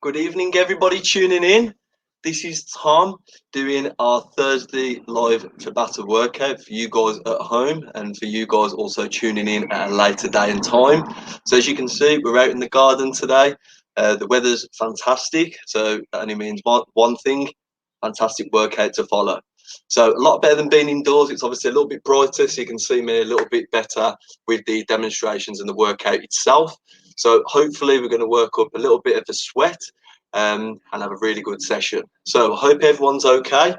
Good evening, everybody tuning in. This is Tom doing our Thursday live Tabata workout for you guys at home and for you guys also tuning in at a later day and time. So, as you can see, we're out in the garden today. The weather's fantastic, so that only means one thing: fantastic workout to follow. So, a lot better than being indoors. It's obviously a little bit brighter, so you can see me a little bit better with the demonstrations and the workout itself. So hopefully we're going to work up a little bit of a sweat and have a really good session. So I hope everyone's okay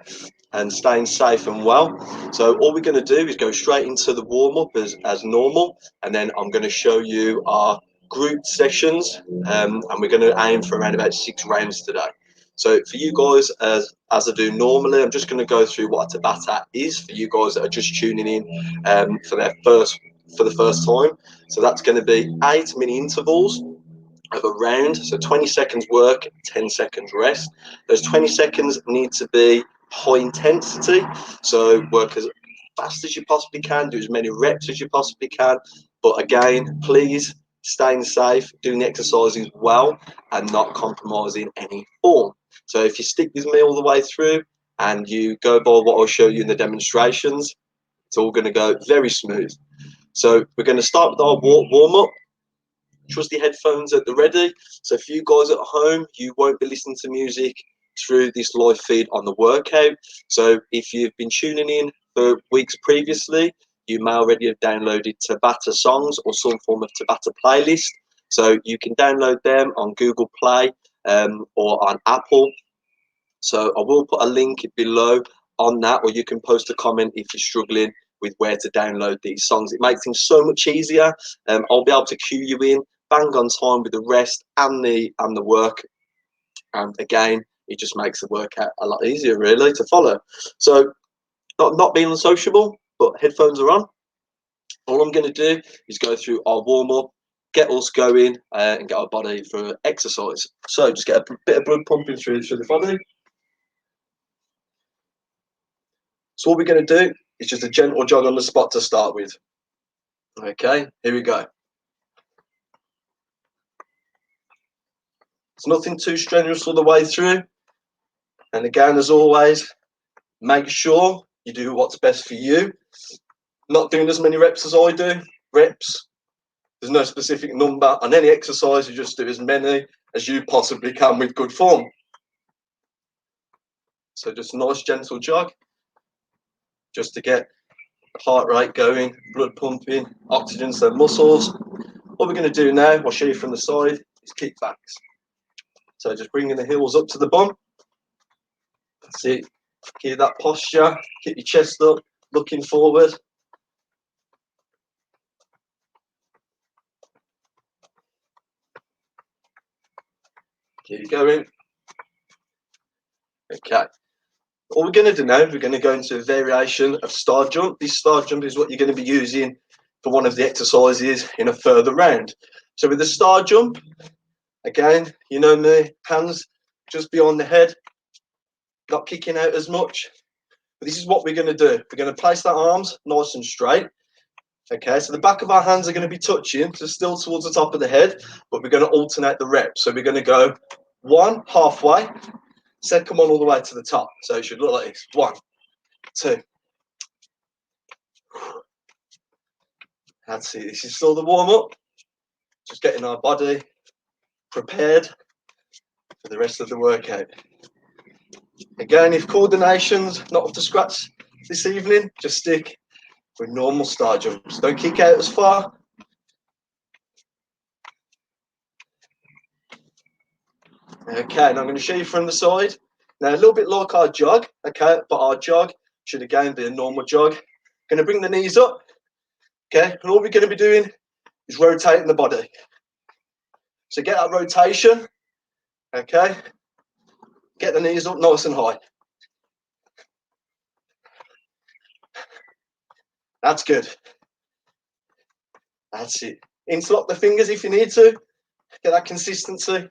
and staying safe and well. So all we're going to do is go straight into the warm-up as normal, and then I'm going to show you our group sessions, and we're going to aim for around about 6 rounds today. So for you guys, as I do normally, I'm just going to go through what a Tabata is for you guys that are just tuning in for the first time. So that's going to be 8 mini intervals of a round. So 20 seconds work, 10 seconds rest. Those 20 seconds need to be high intensity. So work as fast as you possibly can, do as many reps as you possibly can. But again, please staying safe, doing the exercises well, and not compromising any form. So if you stick with me all the way through and you go by what I'll show you in the demonstrations, it's all going to go very smooth. So we're going to start with our warm up. Trusty headphones at the ready. So for you guys at home, you won't be listening to music through this live feed on the workout. So if you've been tuning in for weeks previously, you may already have downloaded Tabata songs or some form of Tabata playlist. So you can download them on Google Play or on Apple. So I will put a link below on that, or you can post a comment if you're struggling with where to download these songs. It makes things so much easier. I'll be able to cue you in, bang on time with the rest and the work. And again, it just makes the workout a lot easier, really, to follow. So not being unsociable, but headphones are on. All I'm going to do is go through our warm up, get us going, and get our body for exercise. So just get a bit of blood pumping through the body. So what we're going to do is just a gentle jog on the spot to start with. Okay, here we go. It's nothing too strenuous all the way through. And again, as always, make sure you do what's best for you. Not doing as many reps as I do. Reps, there's no specific number on any exercise. You just do as many as you possibly can with good form. So just a nice gentle jog, just to get heart rate going, blood pumping, oxygen to the muscles. What we're going to do now, I'll show you from the side, is kickbacks. So just bringing the heels up to the bum. See, keep that posture, keep your chest up, looking forward. Keep going. Okay. All we're going to do now, we're going to go into a variation of star jump. This star jump is what you're going to be using for one of the exercises in a further round. So with the star jump, again, you know me, hands just behind the head, not kicking out as much. But this is what we're going to do. We're going to place our arms nice and straight. Okay, so the back of our hands are going to be touching, so still towards the top of the head, but we're going to alternate the reps. So we're going to go one halfway, second one all the way to the top. So it should look like this. 1, 2. That's it. This is still the warm up. Just getting our body prepared for the rest of the workout. Again, if coordination's not up to scratch this evening, just stick with normal star jumps. Don't kick out as far. Okay, and I'm going to show you from the side. Now, a little bit like our jog, okay, but our jog should again be a normal jog. Going to bring the knees up, okay, and all we're going to be doing is rotating the body. So get that rotation, okay, get the knees up nice and high. That's good. That's it. Interlock the fingers if you need to, get that consistency.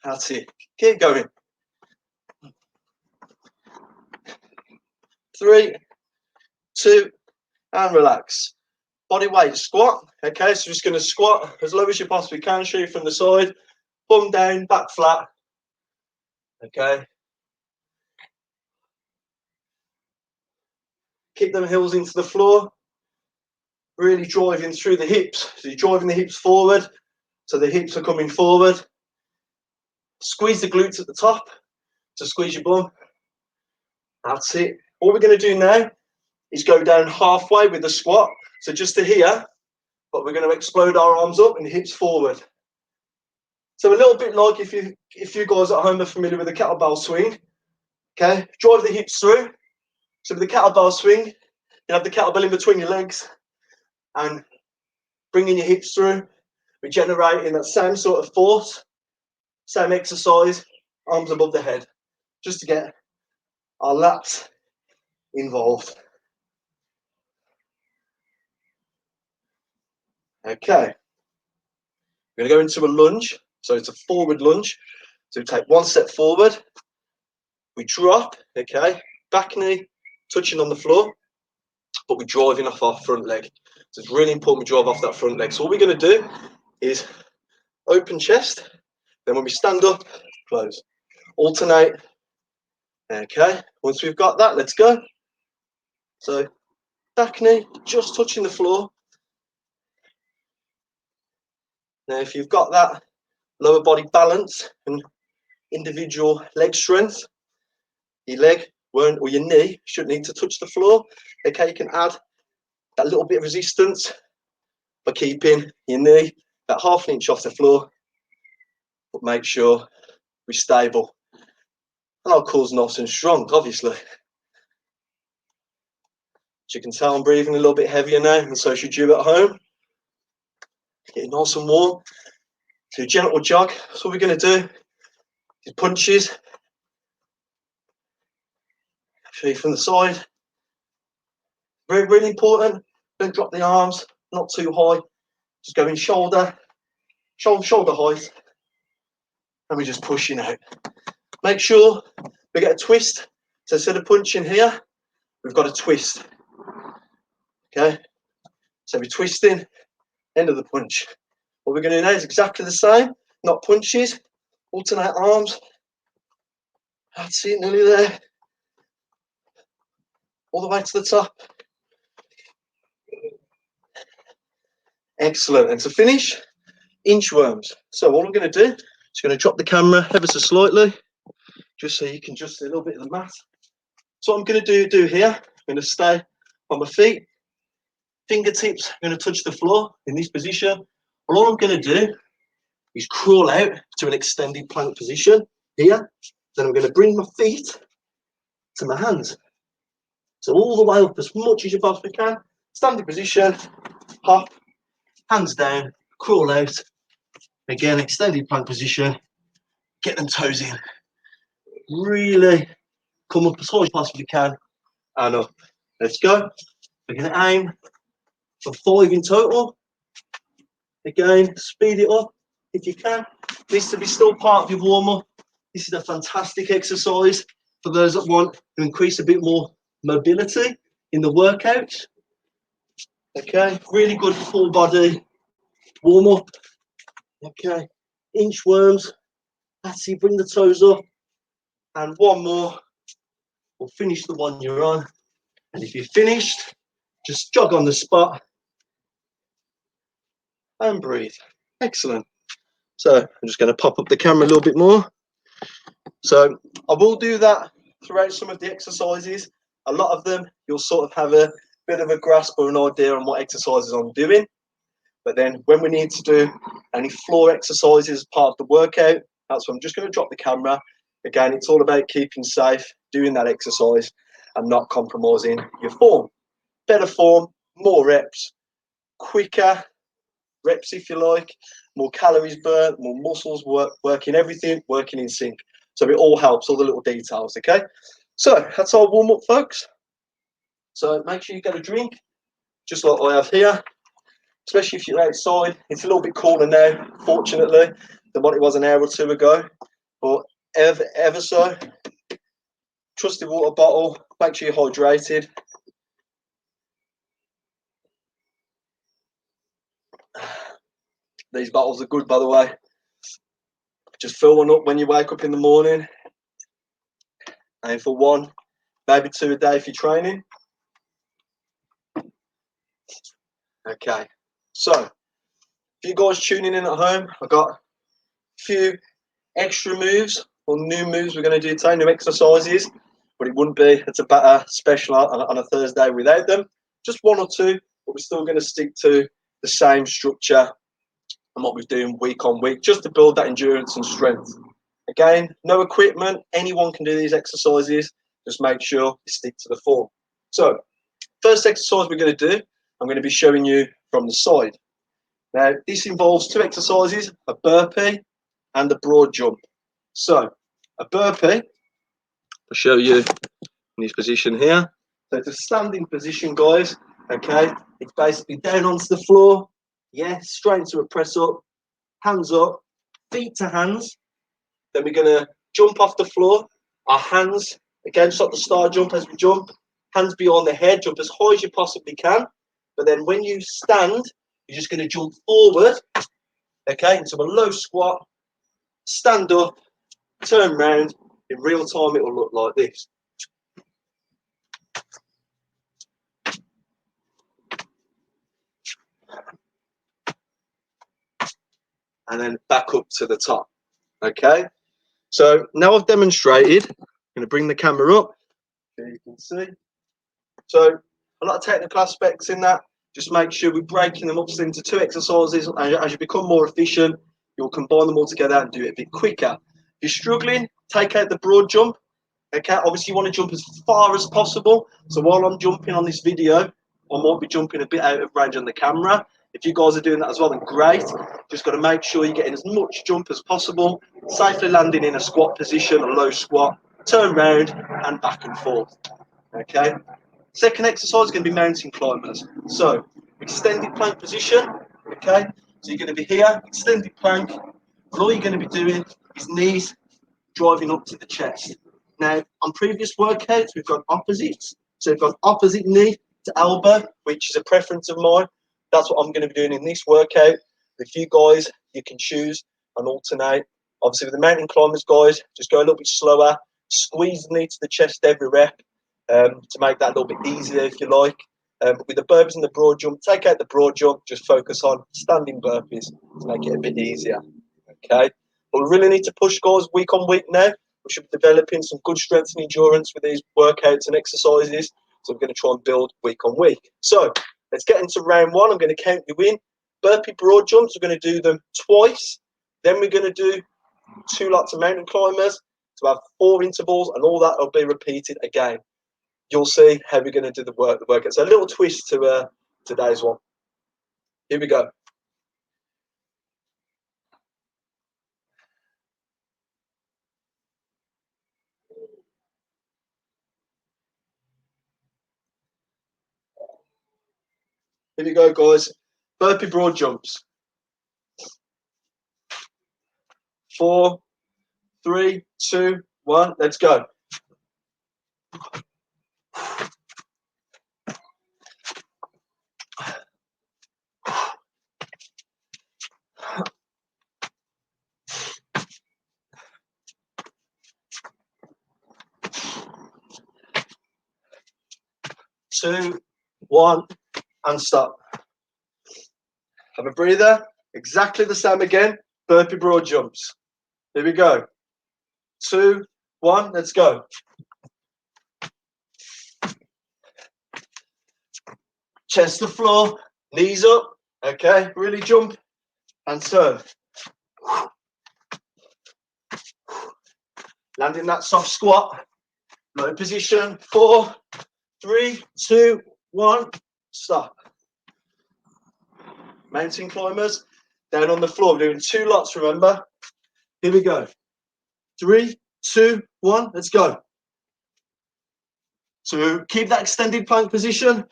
That's it. Keep going. 3, 2, and relax. body weight squat. Okay, so just going to squat as low as you possibly can, shoot from the side, bum down, back flat. Okay, kick them heels into the floor, really driving through the hips. So you're driving the hips forward, so the hips are coming forward. Squeeze the glutes at the top to squeeze your bum. That's it. What we're going to do now is go down halfway with the squat. So just to here, but we're going to explode our arms up and hips forward. So a little bit like if you guys at home are familiar with the kettlebell swing, okay, drive the hips through. So with the kettlebell swing, you have the kettlebell in between your legs and bringing your hips through, we're generating that same sort of force, same exercise, arms above the head, just to get our lats involved. Okay, we're going to go into a lunge. So it's a forward lunge. So we take one step forward, we drop, okay, back knee touching on the floor, but we're driving off our front leg. So it's really important we drive off that front leg. So what we're going to do is open chest, then when we stand up, close. Alternate. Okay, once we've got that, let's go. So back knee just touching the floor. Now if you've got that lower body balance and individual leg strength, your leg won't, or your knee shouldn't need to touch the floor. Okay, you can add that little bit of resistance by keeping your knee about half an inch off the floor, but make sure we're stable. And our core's nice and strong, obviously. As you can tell, I'm breathing a little bit heavier now, and so should you at home. Getting nice and warm. So a gentle jog. So what we're going to do is punches. Show you from the side. Really, really important. Don't drop the arms, not too high. Just going shoulder height. And we're just pushing out. Make sure we get a twist. So instead of punching here, we've got a twist. Okay? So we're twisting, end of the punch. What we're going to do now is exactly the same. Not punches, alternate arms. That's it, nearly there. All the way to the top. Excellent. And to finish, inchworms. So what I'm going to do is going to drop the camera ever so slightly, just so you can just see a little bit of the mat. So what I'm going to do here, I'm going to stay on my feet. Fingertips are going to touch the floor in this position. All I'm going to do is crawl out to an extended plank position here. Then I'm going to bring my feet to my hands. So all the way up as much as you possibly can. Standing position, hop, hands down, crawl out. Again, extended plank position, get them toes in. Really come up as high as you possibly can and up. Let's go. We're going to aim for 5 in total. Again, speed it up if you can. This to be still part of your warm-up. This is a fantastic exercise for those that want to increase a bit more mobility in the workout. Okay, really good full body warm-up. Okay, inchworms. That's it, bring the toes up. And one more. We'll finish the one you're on. And if you're finished, just jog on the spot and breathe. Excellent. So I'm just going to pop up the camera a little bit more. So I will do that throughout some of the exercises. A lot of them, you'll sort of have a bit of a grasp or an idea on what exercises I'm doing. But then when we need to do any floor exercises as part of the workout, that's when I'm just going to drop the camera. Again, it's all about keeping safe, doing that exercise and not compromising your form. Better form, more reps, quicker reps if you like, more calories burnt, more muscles working, everything working in sync. So it all helps, all the little details, okay? So that's our warm-up, folks. So make sure you get a drink, just like I have here, especially if you're outside. It's a little bit cooler now, fortunately, than what it was an hour or two ago. But ever so, trusty water bottle, make sure you're hydrated. These bottles are good, by the way. Just fill one up when you wake up in the morning. Aim for 1, maybe 2 a day if you're training. Okay, so if you guys tuning in at home, I've got a few extra moves or new moves we're going to do today, new exercises, but it wouldn't be a Tabata special on a Thursday without them. Just 1 or 2, but we're still going to stick to the same structure and what we're doing week on week, just to build that endurance and strength. Again, no equipment, anyone can do these exercises, just make sure you stick to the form. So, first exercise we're going to do, I'm going to be showing you from the side. Now, this involves 2 exercises, a burpee and a broad jump. So, a burpee, I'll show you in this position here. So it's a standing position, guys, okay? It's basically down onto the floor, yeah, straight into a press up, hands up, feet to hands. Then we're going to jump off the floor, our hands, again, just like the star jump as we jump, hands behind the head, jump as high as you possibly can. But then when you stand, you're just going to jump forward, okay, into a low squat, stand up, turn round. In real time, it will look like this. And then back up to the top, okay? So now I've demonstrated, I'm going to bring the camera up, so you can see. So a lot of technical aspects in that. Just make sure we're breaking them up into 2 exercises. As you become more efficient, you'll combine them all together and do it a bit quicker. If you're struggling, take out the broad jump. Okay, obviously you want to jump as far as possible. So while I'm jumping on this video, I might be jumping a bit out of range on the camera. If you guys are doing that as well, then great. Just got to make sure you're getting as much jump as possible, safely landing in a squat position, a low squat, turn round and back and forth. Okay. Second exercise is going to be mountain climbers. So extended plank position. Okay. So you're going to be here, extended plank, and all you're going to be doing is knees driving up to the chest. Now, on previous workouts, we've got opposites. So we've got opposite knee to elbow, which is a preference of mine. That's what I'm going to be doing in this workout. If you guys, you can choose and alternate. Obviously, with the mountain climbers, guys, just go a little bit slower. Squeeze the knee to the chest every rep to make that a little bit easier, if you like. But with the burpees and the broad jump, take out the broad jump, just focus on standing burpees to make it a bit easier. Okay. But we really need to push, guys, week on week now. We should be developing some good strength and endurance with these workouts and exercises. So I'm going to try and build week on week. So let's get into round 1. I'm going to count you in. Burpee broad jumps, we're going to do them twice. Then we're going to do 2 lots of mountain climbers to have 4 intervals, and all that will be repeated again. You'll see how we're going to do the workout. So a little twist to today's one. Here we go. Here we go, guys. Burpee broad jumps. 4, 3, 2, 1. Let's go. Two, 1, and stop. Have a breather. Exactly the same again. Burpee broad jumps. Here we go. 2, 1. Let's go. Chest to floor. Knees up. Okay. Really jump and turn. Land in that soft squat. Low position. 4, 3, 2, 1. Stop. Mountain climbers. Down on the floor. We're doing 2 lots, remember? Here we go. 3, 2, 1. Let's go. So keep that extended plank position.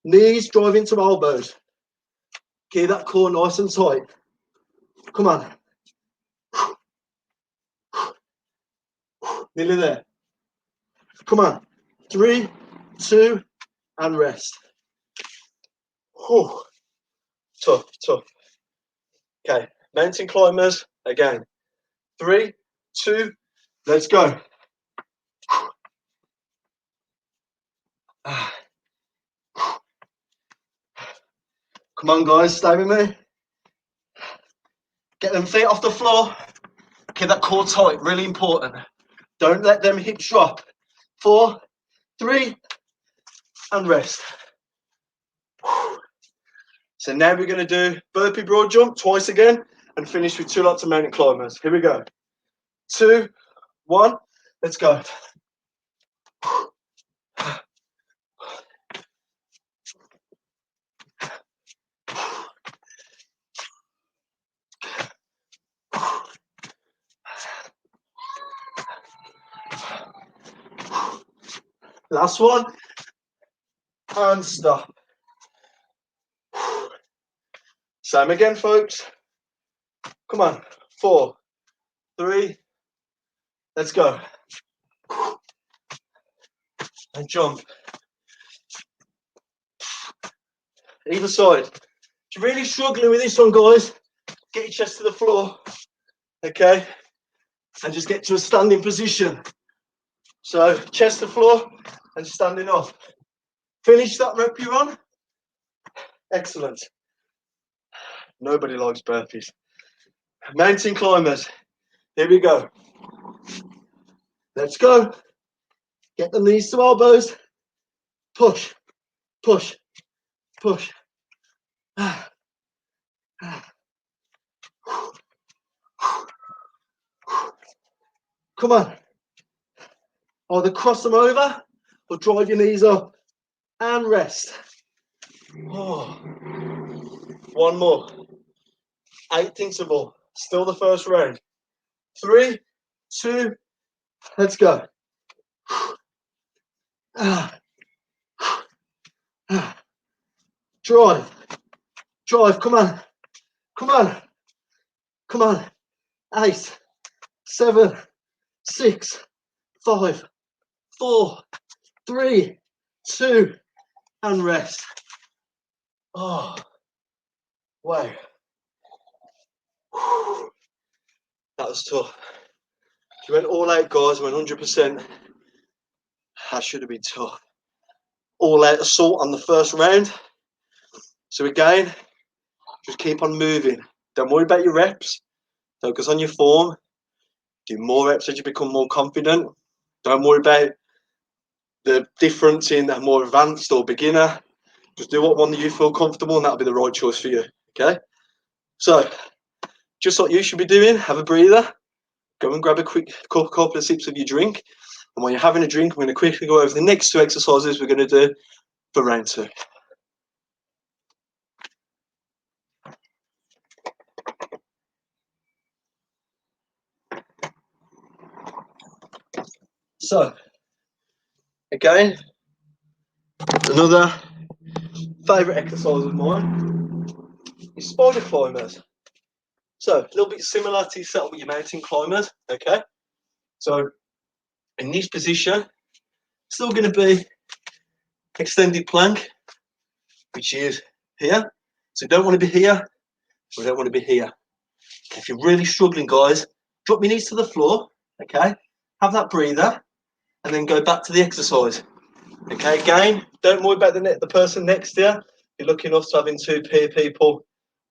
Knees drive into elbows. Keep that core nice and tight. Come on. Nearly there. Come on. 3, 2, and rest. Whew. Tough, tough. Okay, mountain climbers again. 3, 2, let's go. Come on, guys, stay with me. Get them feet off the floor. Keep that core tight, really important. Don't let them hips drop. 4, 3, and rest. So now we're going to do burpee broad jump twice again and finish with 2 lots of mountain climbers. Here we go. 2, 1, let's go. Last one. And stop. Same again, folks. Come on. 4, 3, let's go. And jump. Either side. If you're really struggling with this one, guys, get your chest to the floor. Okay? And just get to a standing position. So, chest to the floor and standing up. Finish that rep you're on. Excellent. Nobody likes burpees. Mountain climbers. Here we go. Let's go. Get the knees to elbows. Push, push, push. Come on. Either cross them over or drive your knees up and rest. Oh. One more. 8th interval. Still the first round. 3, 2, let's go. Drive. Drive. Come on. Come on. Come on. 8, 7, 6, 5, 4, 3, 2, and rest. Oh, wow. That was tough. You went all out, guys. Went 100%. That should have been tough. All out assault on the first round. So again, just keep on moving. Don't worry about your reps. Focus on your form. Do more reps as you become more confident. Don't worry about the difference in a more advanced or beginner. Just do what one that you feel comfortable, and that'll be the right choice for you. Okay? So, just what you should be doing, have a breather. Go and grab a quick couple of sips of your drink. And when you're having a drink, I'm going to quickly go over the next 2 exercises we're going to do for round 2. So, again, another favourite exercise of mine is spider climbers. So, a little bit similar to your setup with your mountain climbers, okay? So, in this position, still going to be extended plank, which is here. So, don't want to be here, we don't want to be here. If you're really struggling, guys, drop your knees to the floor, okay? Have that breather, and then go back to the exercise. Okay, again, don't worry about the person next to you. You're lucky enough to having 2 peer people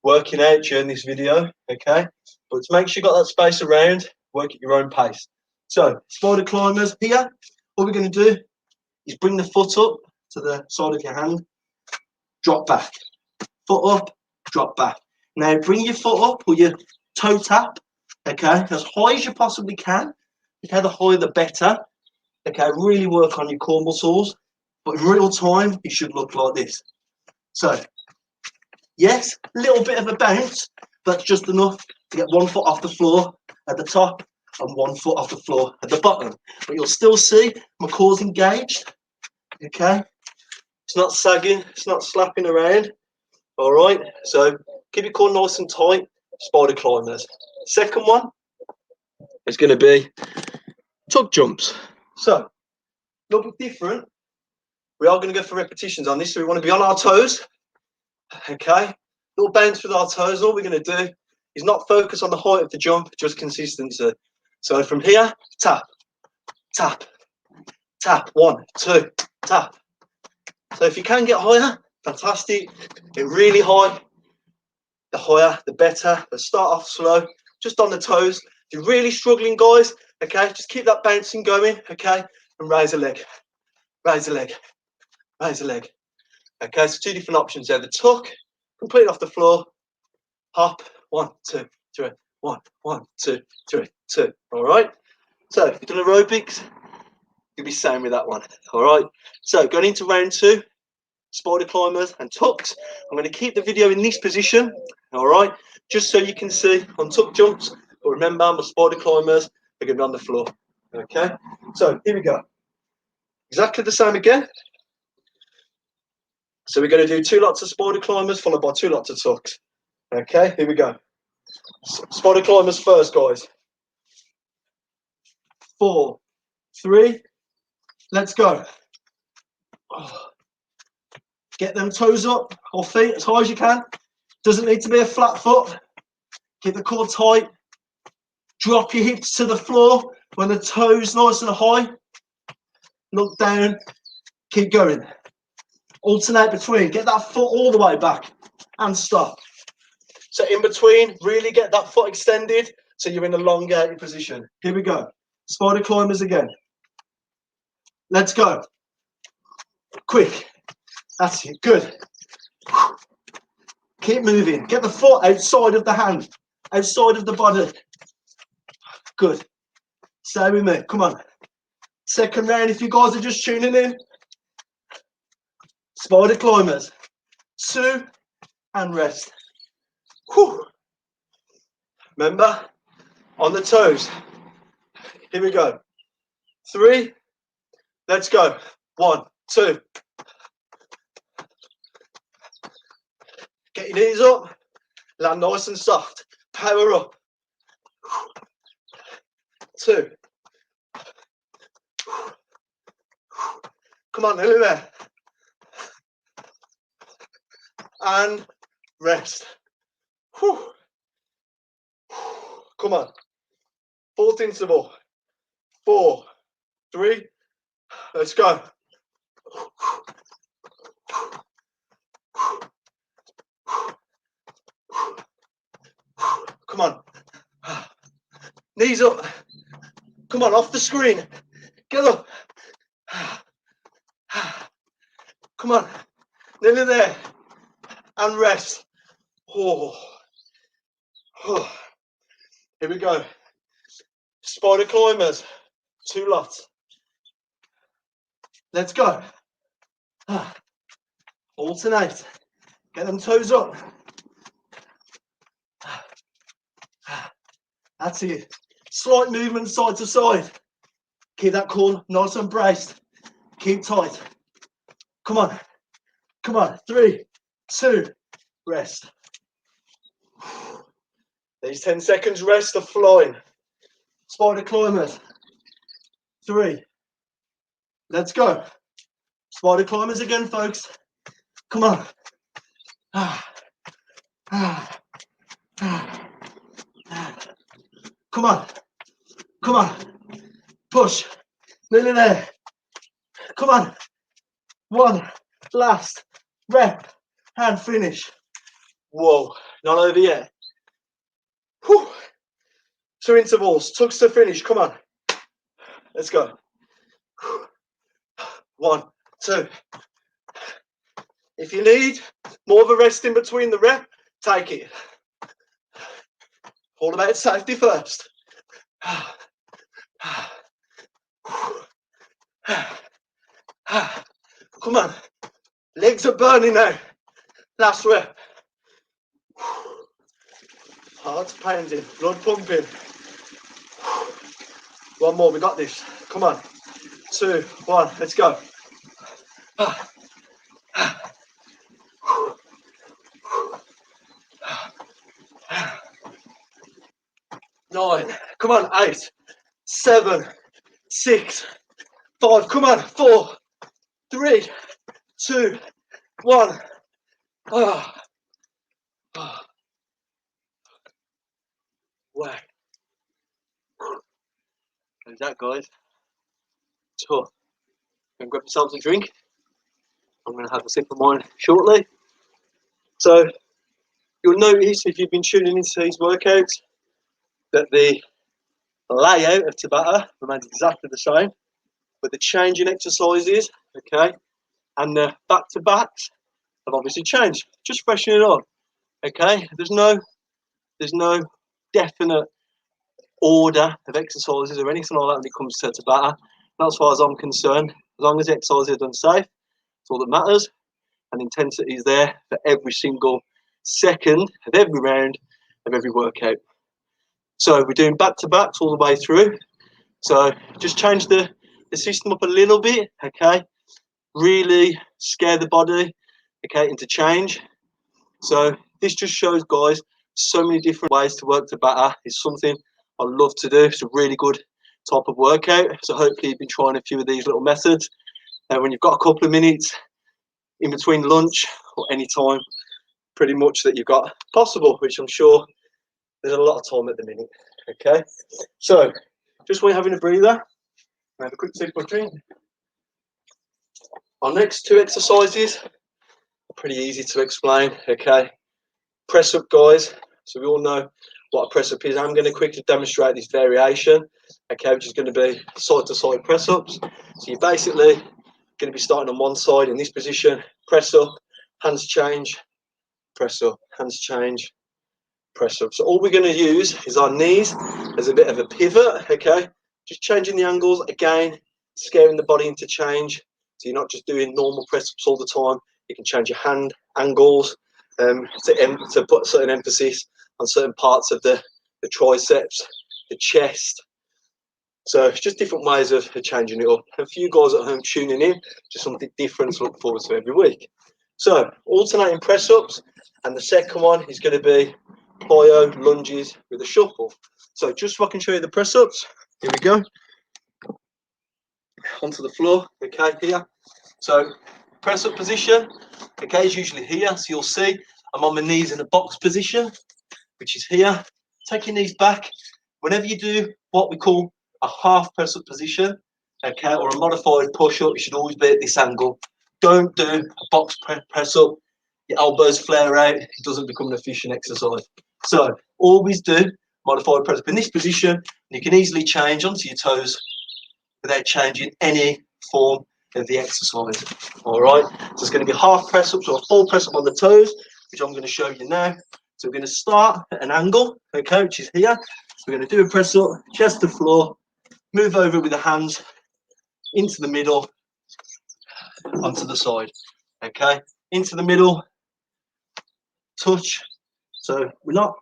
working out during this video, okay? But to make sure you've got that space around, work at your own pace. So, spider climbers here, all we're going to do is bring the foot up to the side of your hand, drop back, foot up, drop back. Now, bring your foot up or your toe tap, okay, as high as you possibly can. Okay, the higher the better. Okay, really work on your core muscles, but in real time, it should look like this. So, yes, a little bit of a bounce, but just enough to get 1 foot off the floor at the top and 1 foot off the floor at the bottom. But you'll still see my core's engaged, okay? It's not sagging, it's not slapping around, all right? So, keep your core nice and tight, spider climbers. Second one is going to be tug jumps. So, a little bit different. We are going to go for repetitions on this, so we want to be on our toes. Okay, little bounce with our toes. All we're going to do is not focus on the height of the jump, just consistency. So from here, tap, tap, tap, 1, 2, tap. So if you can get higher, fantastic. Get really high. The higher, the better. But start off slow, just on the toes. If you're really struggling, guys, okay, just keep that bouncing going, okay, and raise a leg, raise a leg, raise a leg. Okay, so 2 different options there. The tuck, completely off the floor, hop, 1, 2, 3, 1, 1, 2, 3, 2. All right. So if you've done aerobics, you'll be same with that one. All right. So going into round 2, spider climbers and tucks. I'm going to keep the video in this position, all right, just so you can see on tuck jumps. But remember, my spider climbers are going to be on the floor. Okay, so here we go. Exactly the same again. So we're going to do 2 lots of spider climbers followed by 2 lots of tucks. Okay, here we go. Spider climbers first, guys. 4, 3, let's go. Get them toes up or feet as high as you can. Doesn't need to be a flat foot. Keep the core tight. Drop your hips to the floor when the toes nice and high. Look down. Keep going. Alternate between. Get that foot all the way back and stop. So in between, really get that foot extended so you're in a elongated position. Here we go. Spider climbers again. Let's go. Quick. That's it. Good. Keep moving. Get the foot outside of the hand, outside of the body. Good. Stay with me. Come on. Second round, if you guys are just tuning in. Spider climbers. 2 and rest. Whew. Remember, on the toes. Here we go. 3. Let's go. 1, 2. Get your knees up. Land nice and soft. Power up. 2. Come on, nearly there. And rest. Whew. Come on. 4th interval. 4, 3. Let's go. Come on. Knees up. Come on, off the screen. Get up. Come on. Nearly there. And rest. Oh. Oh. Here we go. Spider climbers. 2 lots. Let's go. Alternate. Get them toes up. That's it. Slight movement side to side. Keep that core nice and braced. Keep tight. Come on. Come on. 3, 2, rest. These 10 seconds rest are flying. Spider climbers. 3. Let's go. Spider climbers again, folks. Come on. Come on. Come on. Push. Nearly there. Come on. 1 last rep and finish. Whoa. Not over yet. Whew. 2 intervals. Tucks to finish. Come on. Let's go. 1, 2. If you need more of a rest in between the rep, take it. All about safety first. Come on. Legs are burning now. Last rep. Heart's pounding. Blood pumping. 1 more. We got this. Come on. 2, 1. Let's go. 9. Come on. 8, 7, 6, 5. Come on. 4, 3, 2, 1. Wow. How's that, guys? Tough. I'm going to grab myself a drink. I'm going to have a sip of mine shortly. So you'll notice if you've been tuning into these workouts that the layout of Tabata remains exactly the same, but the change in exercises, okay, and the back-to-backs have obviously changed. Just freshening it up, okay. There's no definite order of exercises or anything like that when it comes to Tabata. Not as far as I'm concerned. As long as the exercises are done safe, it's all that matters. And intensity is there for every single second of every round of every workout. So we're doing back-to-backs all the way through. So just change the system up a little bit, okay? Really scare the body, okay, into change. So this just shows, guys, so many different ways to work Tabata. It's something I love to do. It's a really good type of workout. So hopefully you've been trying a few of these little methods. And when you've got a couple of minutes in between lunch or any time, pretty much that you've got possible, which I'm sure there's a lot of time at the minute. Okay, so just while you're having a breather, have a quick sip of drink. Our next two exercises are pretty easy to explain. Okay, press up, guys. So we all know what a press up is. I'm going to quickly demonstrate this variation, okay, which is going to be side to side press ups. So you're basically going to be starting on one side in this position, press up, hands change, press up, hands change, press up. So all we're going to use is our knees as a bit of a pivot, okay? Just changing the angles again, scaring the body into change. So you're not just doing normal press ups all the time. You can change your hand angles to put certain emphasis on certain parts of the triceps, the chest. So it's just different ways of changing it up. A few guys at home tuning in, just something different to look forward to every week. So alternating press ups, and the second one is going to be plyo lunges with a shuffle. So just so I can show you the press ups, here we go. Onto the floor, okay, here. So press up position, okay, is usually here. So you'll see I'm on my knees in a box position, which is here. Take your knees back. Whenever you do what we call a half press up position, okay, or a modified push up, you should always be at this angle. Don't do a box press up. Your elbows flare out. It doesn't become an efficient exercise. So always do modified press up in this position. And you can easily change onto your toes without changing any form of the exercise. All right. So it's going to be half press ups or a full press up on the toes, which I'm going to show you now. So we're going to start at an angle, okay, which is here. We're going to do a press up, chest to floor, move over with the hands into the middle, onto the side, okay, into the middle, touch. So we're not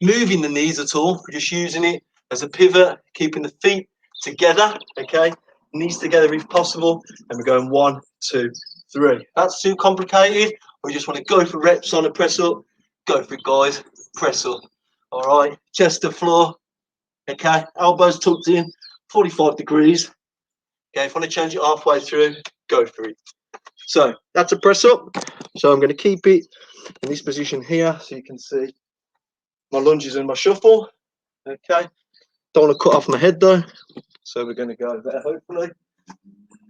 moving the knees at all, we're just using it as a pivot, keeping the feet together, okay, knees together if possible, and we're going 1, 2, 3. If that's too complicated, or you just want to go for reps on a press up, go for it, guys. Press up. All right, chest to floor, okay, elbows tucked in, 45 degrees. Okay, if you want to change it halfway through, go for it. So that's a press up. So I'm going to keep it in this position here so you can see my lunges and my shuffle. Okay, don't want to cut off my head though. So we're going to go there, hopefully.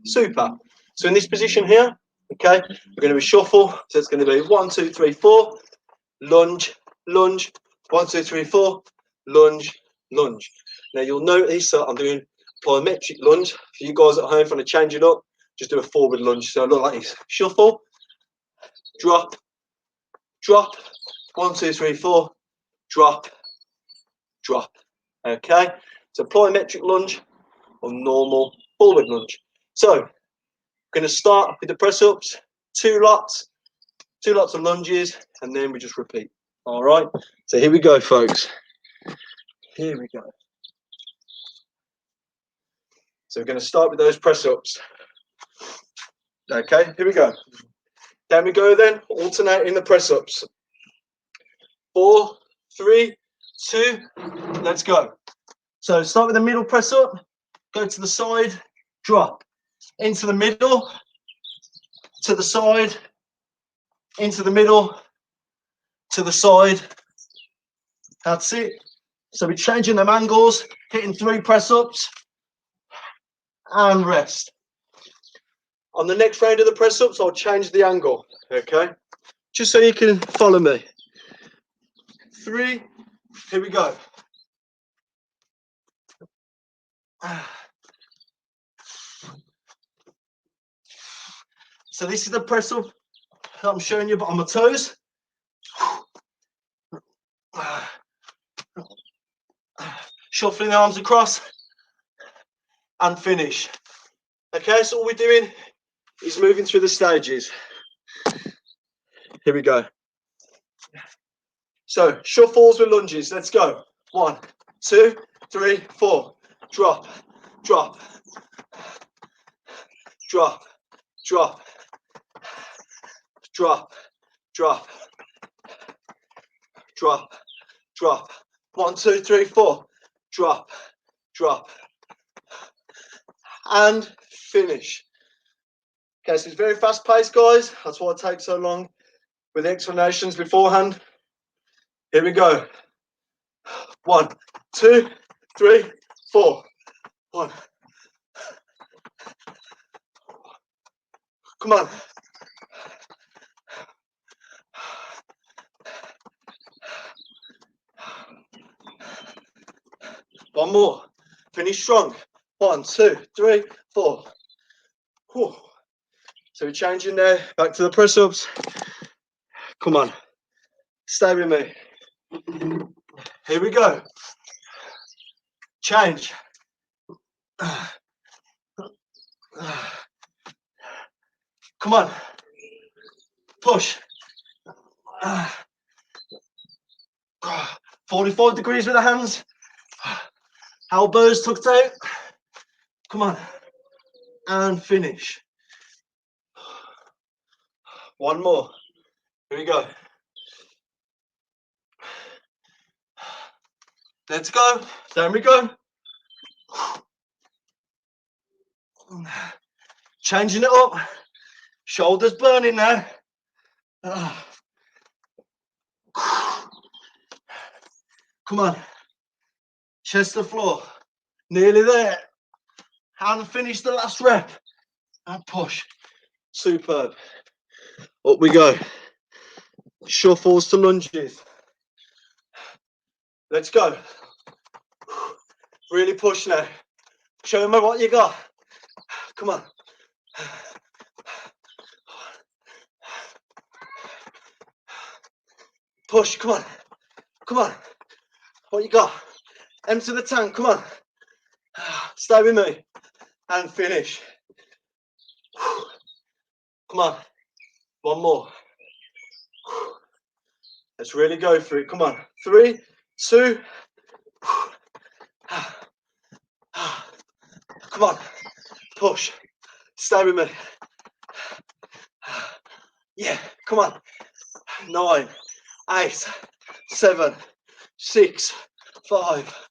Super. So in this position here, okay, we're going to be shuffle. So it's going to be 1, 2, 3, 4, lunge, lunge, 1, 2, 3, 4, lunge, lunge. Now you'll notice that I'm doing plyometric lunge. For you guys at home, if you want to change it up, just do a forward lunge. So I look like this: shuffle, drop, drop, 1, 2, 3, 4, drop, drop. Okay, so plyometric lunge or normal forward lunge. So I'm going to start with the press ups, two lots of lunges, and then we just repeat. All right, so here we go, folks. Here we go. So we're going to start with those press ups. Okay, here we go. Down we go then, alternating the press ups. 4, 3, 2, let's go. So start with the middle press up, go to the side, drop, into the middle, to the side, into the middle, to the side. That's it. So we're changing them angles, hitting 3 press-ups and rest. On the next round of the press-ups, I'll change the angle, okay? Just so you can follow me. 3, here we go. So this is the press-up I'm showing you, but on my toes. Shuffling the arms across and finish. Okay, so all we're doing is moving through the stages. Here we go. So shuffles with lunges. Let's go. 1, 2, 3, 4. Drop, drop, drop, drop, drop, drop, drop, drop. 1, 2, 3, 4. Drop, drop, and finish. Okay, so it's very fast paced, guys. That's why it takes so long with the explanations beforehand. Here we go. 1, 2, 3, 4. 1. Come on. One more. Finish strong. 1, 2, 3, 4. Whew. So we're changing there. Back to the press ups. Come on. Stay with me. Here we go. Change. Come on. Push. 45 degrees with the hands. Elbows tucked out. Come on. And finish. One more. Here we go. Let's go. Down we go. Changing it up. Shoulders burning now. Come on. Chest to floor. Nearly there. And finish the last rep. And push. Superb. Up we go. Shuffles to lunges. Let's go. Really push now. Show me what you got. Come on. Push, come on. Come on. What you got? Empty the tank, come on. Stay with me. And finish. Come on. One more. Let's really go for it. Come on. 3, 2. Come on. Push. Stay with me. Yeah, come on. 9, 8, 7, 6, 5,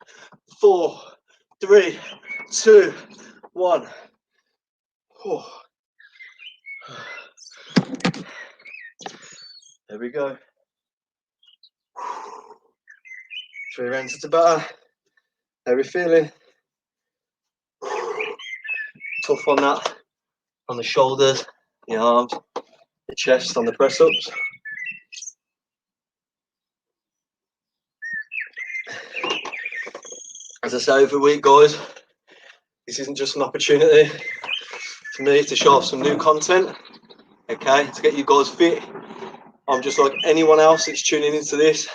4, 3, 2, 1. There we go. 3 rounds of Tabata. How are we feeling? Tough on that. On the shoulders, the arms, the chest on the press ups. As I say every week, guys, this isn't just an opportunity for me to show off some new content, okay, to get you guys fit. I'm just like anyone else that's tuning into this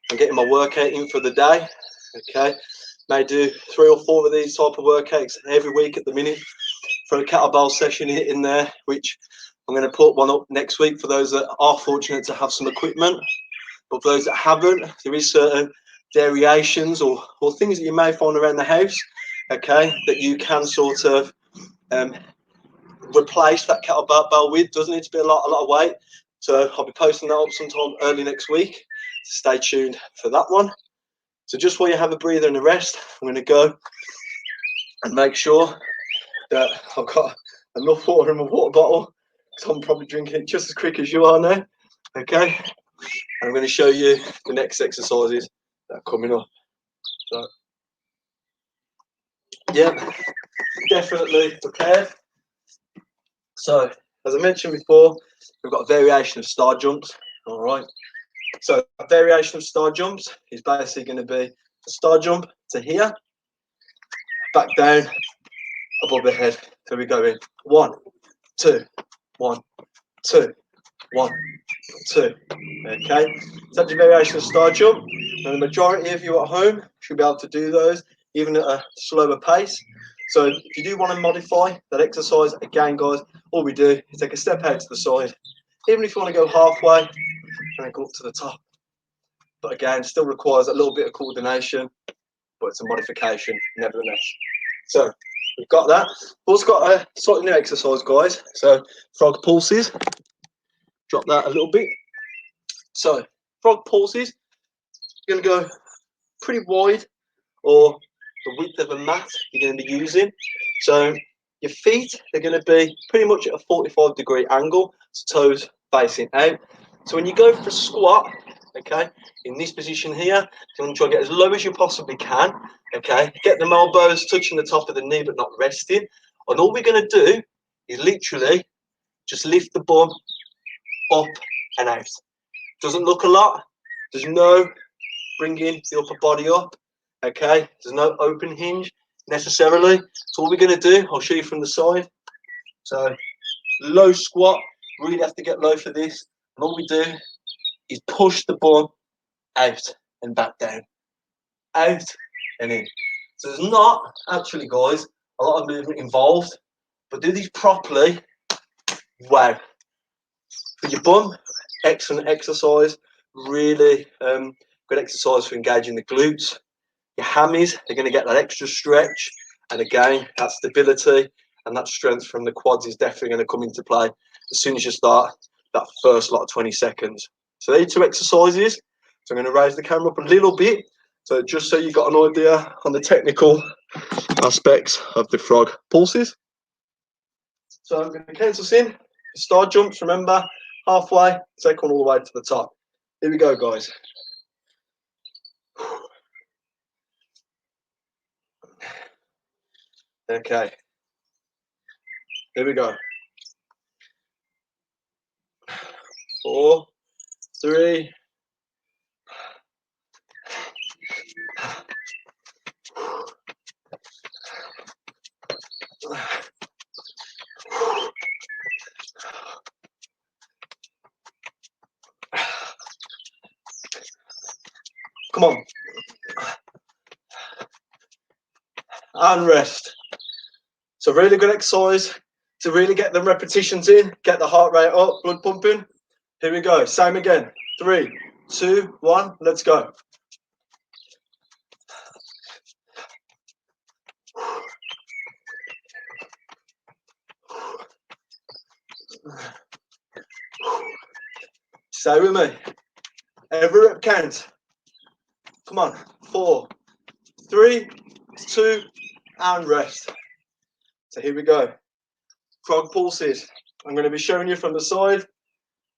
and getting my workout in for the day, okay. May do 3 or 4 of these type of workouts every week at the minute. For a kettlebell session in there, which I'm going to put one up next week for those that are fortunate to have some equipment. But for those that haven't, there is certain variations or things that you may find around the house, okay, that you can sort of replace that kettlebell with. Doesn't need to be a lot of weight. So I'll be posting that up sometime early next week. Stay tuned for that one. So just while you have a breather and a rest, I'm going to go and make sure that I've got enough water in my water bottle, because I'm probably drinking it just as quick as you are now. Okay, I'm going to show you the next exercises that are coming up. So, yeah, definitely prepared. So, as I mentioned before, we've got a variation of star jumps. All right. So, a variation of star jumps is basically going to be a star jump to here, back down, above the head. So we go in 1, 2, 1, 2, 1, 2. Okay. So that's a variation of star jump. And the majority of you at home should be able to do those, even at a slower pace. So if you do want to modify that exercise, again, guys, all we do is take a step out to the side. Even if you want to go halfway and then go up to the top. But again, still requires a little bit of coordination, but it's a modification nevertheless. So we've got that. We've also got a slightly new exercise, guys. So frog pulses. Drop that a little bit. So frog pulses, you're going to go pretty wide, or the width of a mat you're going to be using. So your feet are going to be pretty much at a 45-degree angle, so toes facing out. So when you go for a squat, okay, in this position here, you want to try to get as low as you possibly can, okay, get the elbows touching the top of the knee but not resting. And all we're going to do is literally just lift the bum up and out. Doesn't look a lot. There's no bringing the upper body up, okay? There's no open hinge necessarily. So what we're going to do, I'll show you from the side. So low squat, really have to get low for this. And all we do is push the bum out and back down, out and in. So there's not actually, guys, a lot of movement involved, but do these properly. Wow. For your bum, excellent exercise. Really good exercise for engaging the glutes. Your hammies are going to get that extra stretch, and again, that stability and that strength from the quads is definitely going to come into play as soon as you start that first lot of 20 seconds. So there are 2 exercises. So I'm going to raise the camera up a little bit, so just so you've got an idea on the technical aspects of the frog pulses. So I'm going to count us in. Star jumps, remember, halfway, take one all the way to the top. Here we go, guys. Okay. Here we go. 4, 3. Come on. And rest. So really good exercise to really get the repetitions in, get the heart rate up, blood pumping. Here we go. Same again. 3, 2, 1. Let's go. Stay with me. Every rep counts. Come on. 4, 3, 2, and rest. So here we go. Frog pulses. I'm going to be showing you from the side.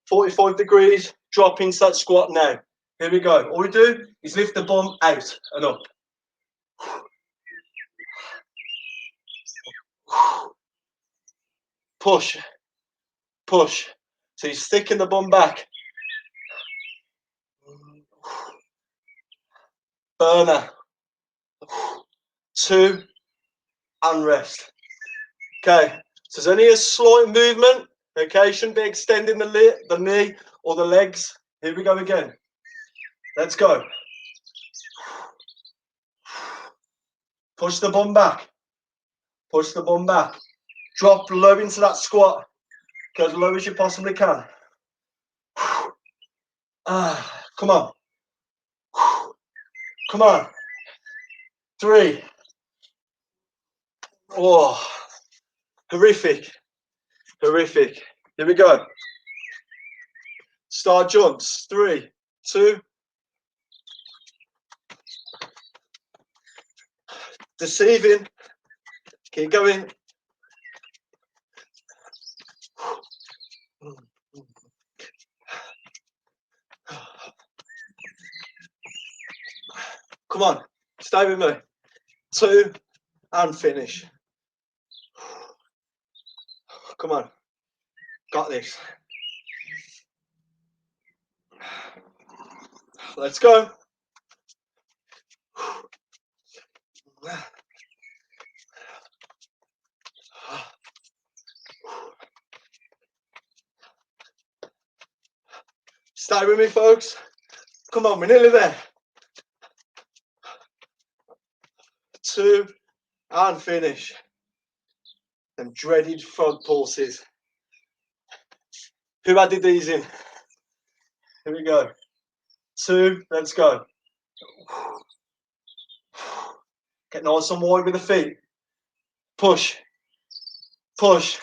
45 degrees. Drop into that squat now. Here we go. All we do is lift the bum out and up. Push. Push. So you're sticking the bum back. Burner. 2, and rest. Okay, so there's only a slight movement. Okay, shouldn't be extending the knee or the legs. Here we go again. Let's go. Push the bum back. Push the bum back. Drop low into that squat. Go as low as you possibly can. Come on. Come on. 3. Oh, horrific. Horrific. Here we go. Star jumps. 3, 2. Deceiving. Keep going. Come on. Stay with me. 2 and finish. Come on. Got this. Let's go. Stay with me, folks. Come on, we're nearly there. 2 and finish. Them dreaded frog pulses. Who added these in? Here we go. 2, let's go. Get nice and wide with the feet. Push. Push.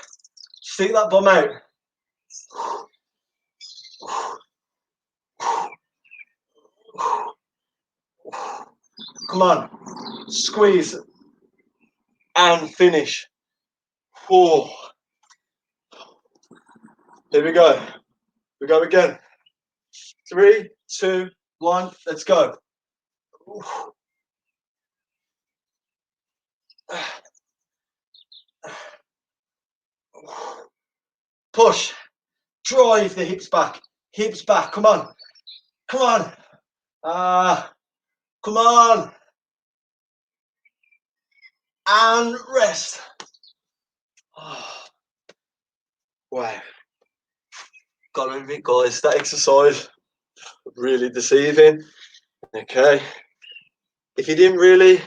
Stick that bum out. Come on. Squeeze. And finish. 4. Here we go. We go again. 3, 2, 1. Let's go. Push. Drive the hips back. Hips back. Come on. Come on. Come on. And rest. Wow. Got to admit, guys, that exercise really deceiving. Okay. If you didn't really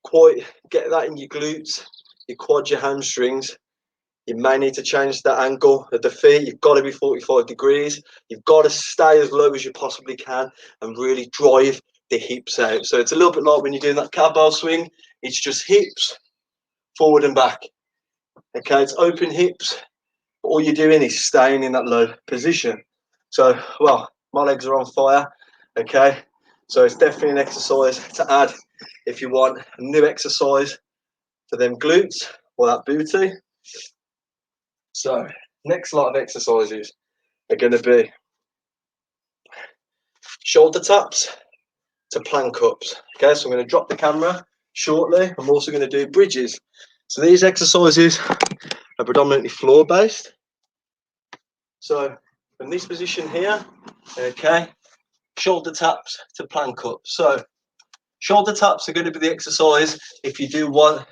quite get that in your glutes, your quad, your hamstrings, you may need to change the angle of the feet. You've got to be 45 degrees. You've got to stay as low as you possibly can and really drive the hips out. So it's a little bit like when you're doing that kettlebell swing. It's just hips forward and back. Okay, it's open hips. All you're doing is staying in that low position. So, well, my legs are on fire. Okay, so it's definitely an exercise to add if you want a new exercise for them glutes or that booty. So, next lot of exercises are going to be shoulder taps to plank ups. Okay, so I'm going to drop the camera shortly. I'm also going to do bridges. So these exercises are predominantly floor based. So from this position here, okay, shoulder taps to plank ups. So shoulder taps are going to be the exercise if you do want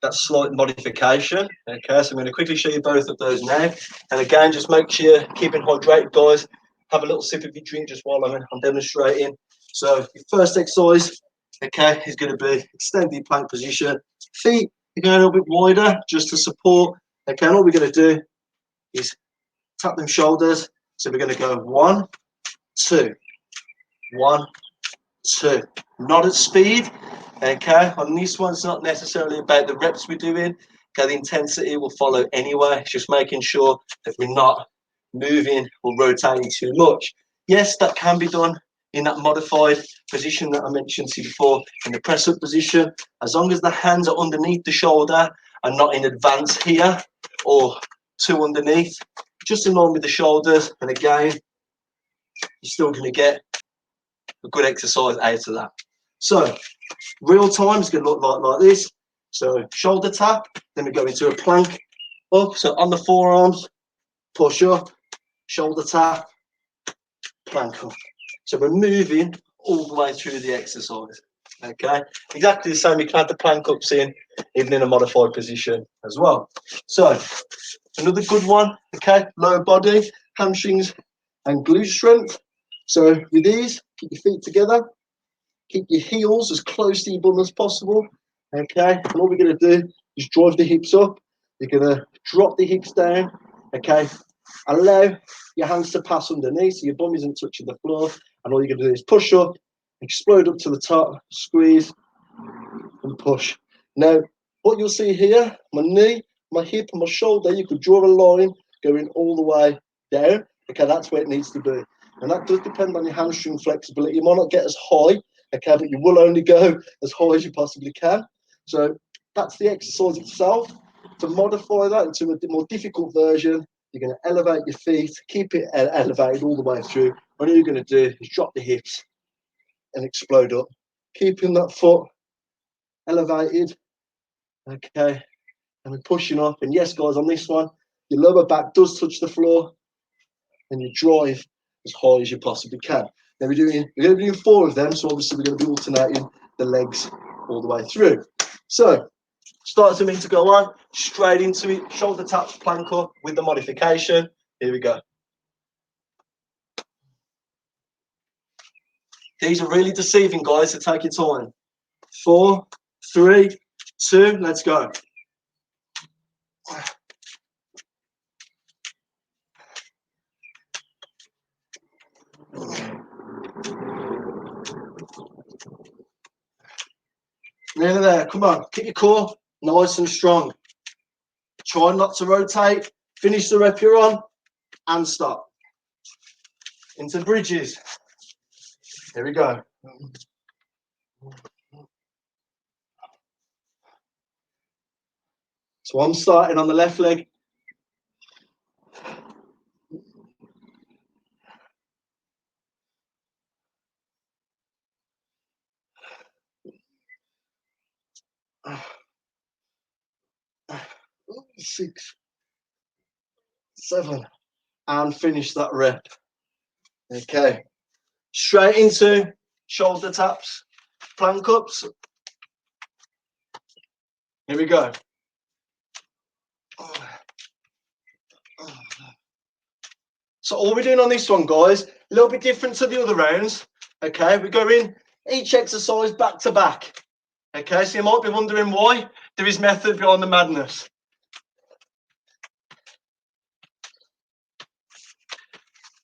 that slight modification. Okay, so I'm going to quickly show you both of those now. And again, just make sure you're keeping hydrated, guys. Have a little sip of your drink just while I'm demonstrating. So your first exercise, okay, is going to be extend the plank position. Feet are going a little bit wider just to support. Okay, and all we're going to do is tap them shoulders. So we're going to go 1, 2, 1, 2. Not at speed. Okay, on this one, it's not necessarily about the reps we're doing. Okay, the intensity will follow anyway. It's just making sure that we're not moving or rotating too much. Yes, that can be done in that modified position that I mentioned to you before, in the press up position, as long as the hands are underneath the shoulder and not in advance here or too underneath, just in line with the shoulders. And again, you're still going to get a good exercise out of that. So real time is going to look like this. So shoulder tap, then we go into a plank up. So on the forearms, push up, shoulder tap, plank up. So we're moving all the way through the exercise. Okay, exactly the same. You can add the plank ups in, even in a modified position as well. So another good one. Okay, lower body, hamstrings, and glute strength. So with these, keep your feet together. Keep your heels as close to your bum as possible. Okay, and all we're going to do is drive the hips up. You're going to drop the hips down. Okay, allow your hands to pass underneath so your bum isn't touching the floor. And all you're going to do is push up, explode up to the top, squeeze, and push. Now, what you'll see here, my knee, my hip, and my shoulder, you could draw a line going all the way down. Okay, that's where it needs to be. And that does depend on your hamstring flexibility. You might not get as high, okay, but you will only go as high as you possibly can. So that's the exercise itself. To modify that into a more difficult version, you're going to elevate your feet, keep it elevated all the way through. And all you're going to do is drop the hips and explode up, keeping that foot elevated. Okay, and we're pushing up. And yes, guys, on this one, your lower back does touch the floor, and you drive as high as you possibly can. Now we're going to be doing 4 of them, so obviously we're going to be alternating the legs all the way through. So start to me to go on, straight into it, shoulder taps, plank up with the modification. Here we go. These are really deceiving, guys, so take your time. 4, 3, 2, let's go. Nearly there, come on, keep your core nice and strong. Try not to rotate, finish the rep you're on, and stop. Into bridges. Here we go. So I'm starting on the left leg. Six, 7, and finish that rep. Okay. Straight into shoulder taps, plank ups. Here we go. So all we're doing on this one, guys, a little bit different to the other rounds. Okay, we're going each exercise back to back. Okay, so you might be wondering why. There is method behind the madness.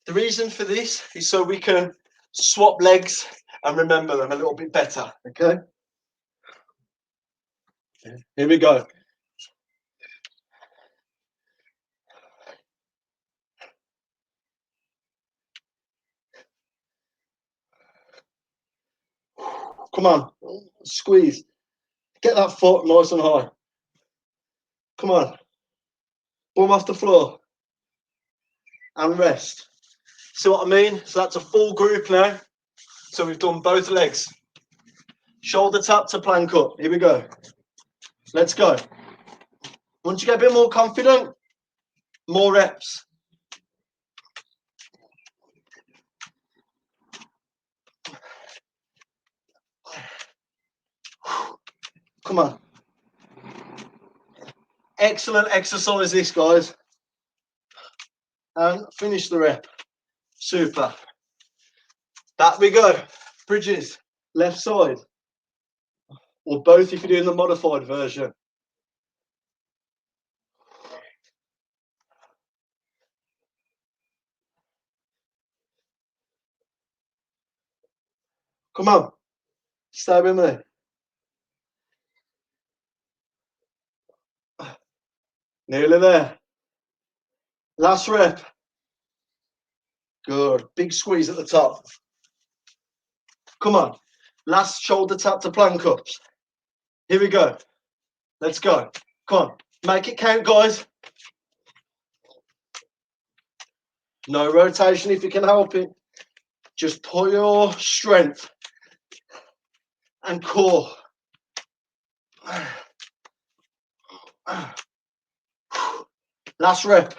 The reason for this is so we can swap legs and remember them a little bit better. Okay, here we go. Come on, squeeze. Get that foot nice and high. Come on. Bum off the floor. And rest. See what I mean? So that's a full group now. So we've done both legs. Shoulder tap to plank up. Here we go. Let's go. Once you get a bit more confident, more reps. Come on. Excellent exercise this, guys. And finish the rep. Super. That we go. Bridges. Left side. Or both if you're doing the modified version. Come on. Stay with me. Nearly there. Last rep. Good. Big squeeze at the top. Come on. Last shoulder tap to plank ups. Here we go. Let's go. Come on. Make it count, guys. No rotation if you can help it. Just put your strength and core. Last rep.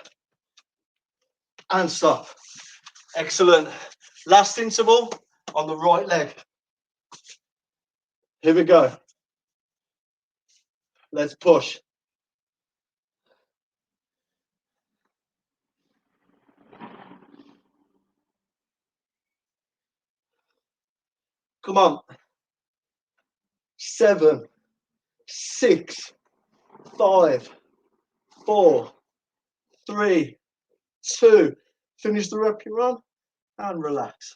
And stop. Excellent. Last interval on the right leg. Here we go. Let's push. Come on. 7, 6, 5, 4, 3, 2. Finish the rep you're on and relax.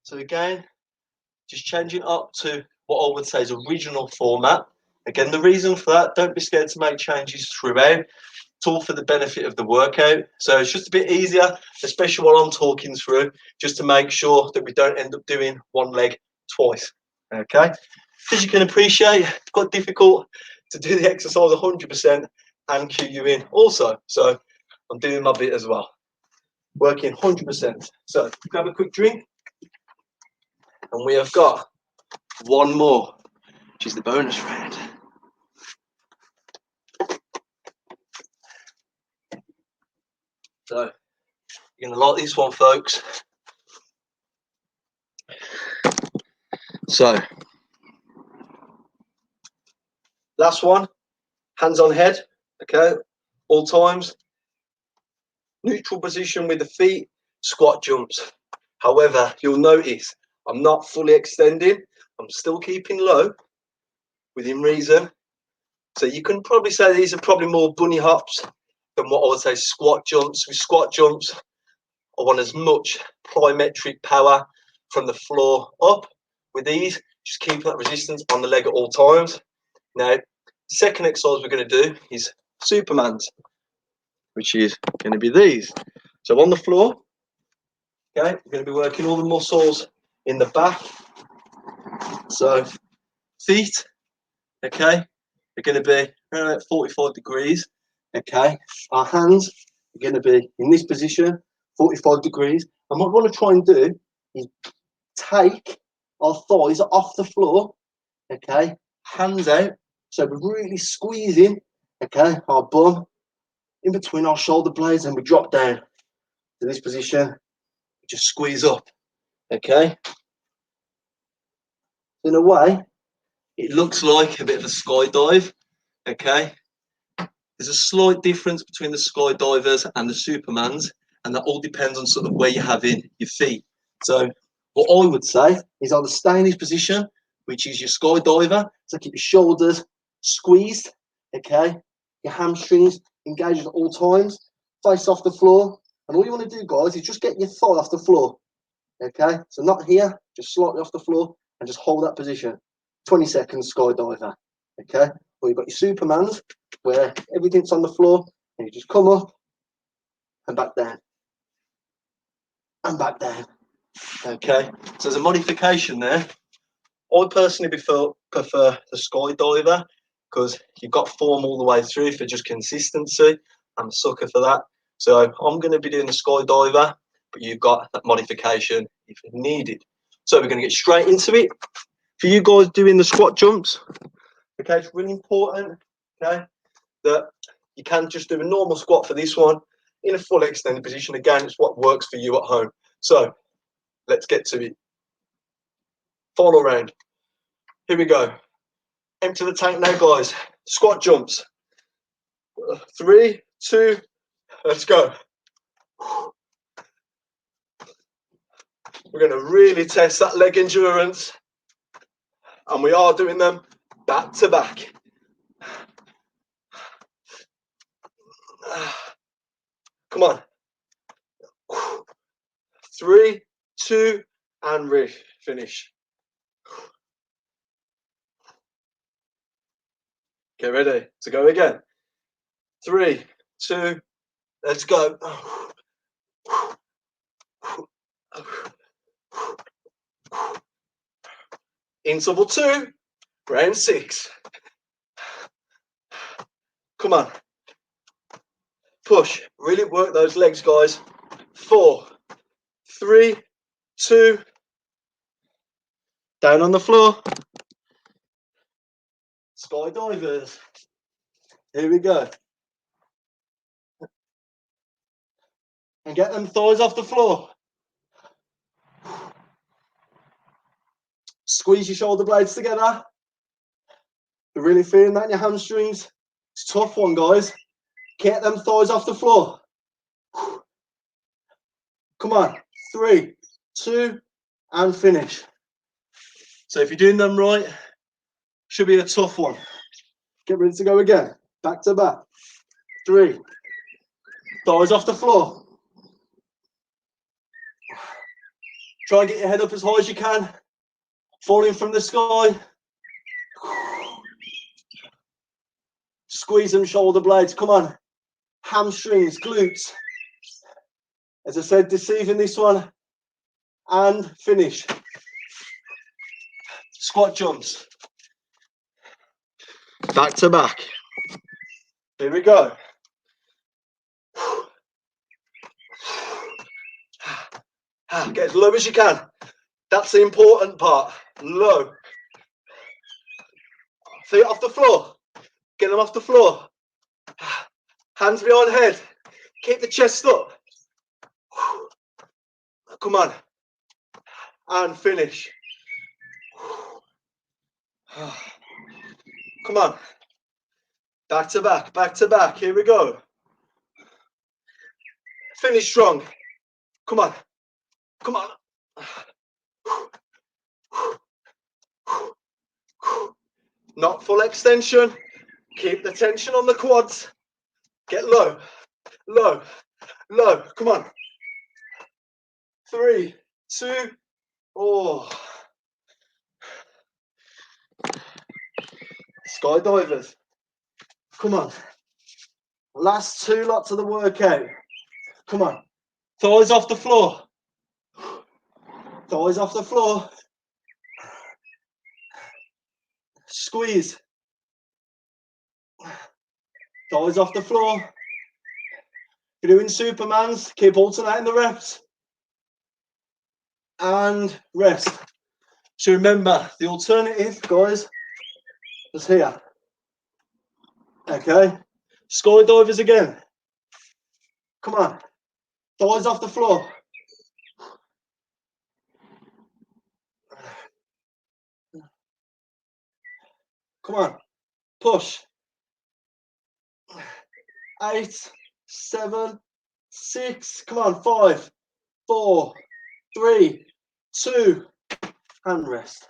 So again, just changing up to what I would say is original format. Again, the reason for that, don't be scared to make changes throughout. It's all for the benefit of the workout. So it's just a bit easier, especially while I'm talking through, just to make sure that we don't end up doing one leg twice. Okay? As you can appreciate, it's quite difficult to do the exercise 100% and cue you in also. So I'm doing my bit as well. Working 100%. So grab a quick drink. And we have got one more, which is the bonus round. So you're gonna like this one, folks. So last one, hands on head, okay, all times. Neutral position with the feet, squat jumps. However, you'll notice I'm not fully extending, I'm still keeping low within reason. So you can probably say these are probably more bunny hops than what I would say squat jumps. With squat jumps, I want as much plyometric power from the floor up. With these, just keep that resistance on the leg at all times. Now, second exercise we're going to do is Superman's, which is going to be these. So on the floor, okay, we're going to be working all the muscles in the back. So feet, okay, are going to be around at 45 degrees. Okay, our hands are going to be in this position, 45 degrees. And what we want to try and do is take our thighs off the floor, okay, hands out. So we're really squeezing, okay, our bum in between our shoulder blades, and we drop down to this position, just squeeze up, okay. In a way, it looks like a bit of a skydive, okay. There's a slight difference between the skydivers and the Supermans, and that all depends on sort of where you're having your feet. So what I would say is either stay in this position, which is your skydiver, so keep your shoulders squeezed, okay, your hamstrings engaged at all times, face off the floor, and all you want to do, guys, is just get your thigh off the floor, okay, so not here, just slightly off the floor, and just hold that position, 20 seconds skydiver, okay, or you've got your Supermans, where everything's on the floor, and you just come up, and back down, and back down, okay, so there's a modification there. I personally prefer the skydiver because you've got form all the way through for just consistency. I'm a sucker for that. So I'm going to be doing the skydiver, but you've got that modification if needed. So we're going to get straight into it. For you guys doing the squat jumps, okay, it's really important, okay, that you can't just do a normal squat for this one in a full extended position. Again, it's what works for you at home. So let's get to it. Final round. Here we go. Empty the tank now, guys. Squat jumps. 3, 2, let's go. We're going to really test that leg endurance. And we are doing them back to back. Come on. 3, 2, and finish. Get ready to go again. 3, 2, let's go. Interval 2, round 6. Come on. Push. Really work those legs, guys. 4, 3, 2, down on the floor. Skydivers. Here we go. And get them thighs off the floor. Squeeze your shoulder blades together. You're really feeling that in your hamstrings. It's a tough one, guys. Get them thighs off the floor. Come on. 3, 2, and finish. So if you're doing them right, should be a tough one. Get ready to go again. Back to back. 3. Thighs off the floor. Try and get your head up as high as you can. Falling from the sky. Squeeze them shoulder blades. Come on. Hamstrings, glutes. As I said, deceiving this one. And finish. Squat jumps. Back to back. Here we go. Get as low as you can. That's the important part. Low. Feet off the floor. Get them off the floor. Hands behind head. Keep the chest up. Come on. And finish. Come on. Back to back, back to back. Here we go. Finish strong. Come on. Come on. Not full extension. Keep the tension on the quads. Get low, low, low. Come on. 3, 2, oh. Skydivers. Come on. Last 2 lots of the workout. Come on. Thighs off the floor. Thighs off the floor. Squeeze. Thighs off the floor. If you're doing Supermans, keep alternating the reps. And rest. So remember, the alternative, guys, is here. Okay. Skydivers again. Come on. Thighs off the floor. Come on. Push. 8, 7, 6. Come on. 5, 4, 3, 2, and rest.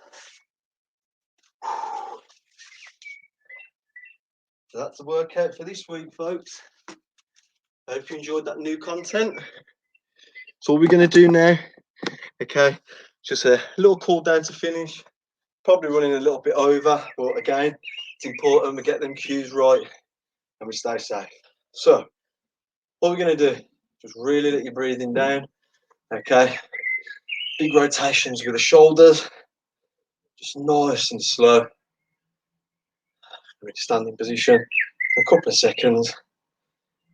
So that's the workout for this week, folks. I hope you enjoyed that new content. So what we're going to do now, okay, just a little cool down to finish. Probably running a little bit over, but again, it's important we get them cues right and we stay safe. So what we're going to do, just really let your breathing down, okay. Big rotations with the shoulders, just nice and slow. We're standing position for a couple of seconds.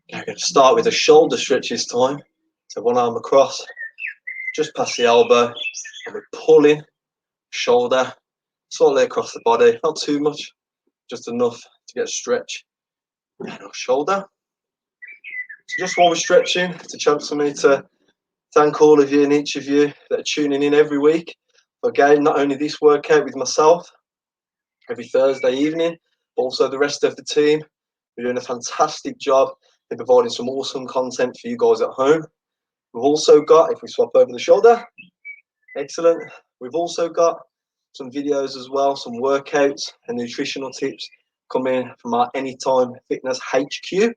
Okay, we're going to start with a shoulder stretch this time. So one arm across, just past the elbow, and we're pulling shoulder slightly across the body, not too much, just enough to get a stretch down our shoulder. So just while we're stretching, it's a chance for me to thank all of you and each of you that are tuning in every week. Again, not only this workout with myself every Thursday evening, but also the rest of the team. We're doing a fantastic job in providing some awesome content for you guys at home. We've also got, if we swap over the shoulder, excellent. We've also got some videos as well, some workouts and nutritional tips coming from our Anytime Fitness HQ,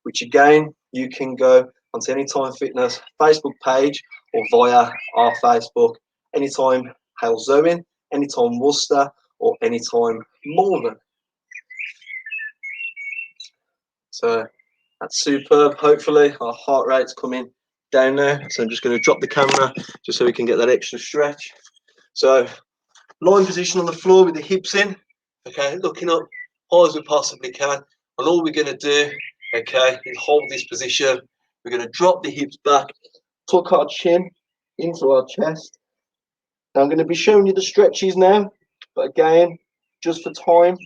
which again, you can go onto Anytime Fitness Facebook page or via our Facebook, Anytime Halesowen, Anytime Worcester, or Anytime Malvern. So that's superb. Hopefully our heart rate's coming down now. So I'm just going to drop the camera just so we can get that extra stretch. So lying position on the floor with the hips in, okay, looking up high as we possibly can. And all we're going to do, okay, is hold this position. We're going to drop the hips back, tuck our chin into our chest. Now I'm going to be showing you the stretches now, but again, just for time,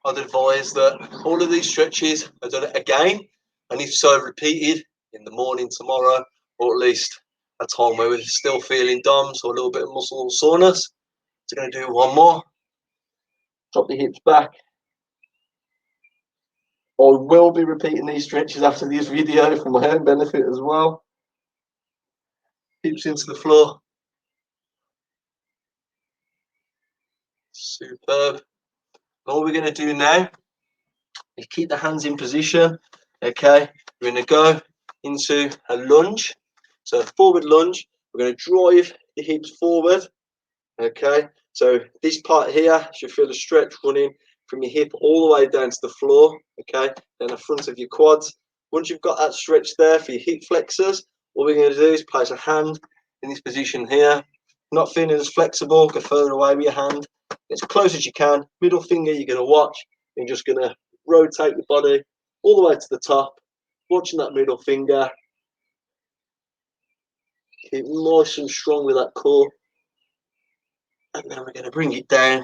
I'd advise that all of these stretches are done again, and if so, repeated in the morning tomorrow, or at least a time where we're still feeling DOMS or a little bit of muscle soreness. So going to do one more. Drop the hips back. I will be repeating these stretches after this video for my own benefit as well. Hips into the floor. Superb. All we're going to do now is keep the hands in position. Okay, we're going to go into a lunge. So a forward lunge. We're going to drive the hips forward. Okay, so this part here should feel a stretch running from your hip all the way down to the floor. Okay, then the front of your quads. Once you've got that stretch there for your hip flexors, what we're going to do is place a hand in this position here. Not feeling as flexible, go further away with your hand. As close as you can. Middle finger you're going to watch. You're just going to rotate your body all the way to the top, watching that middle finger. Keep nice and strong with that core. And then we're going to bring it down.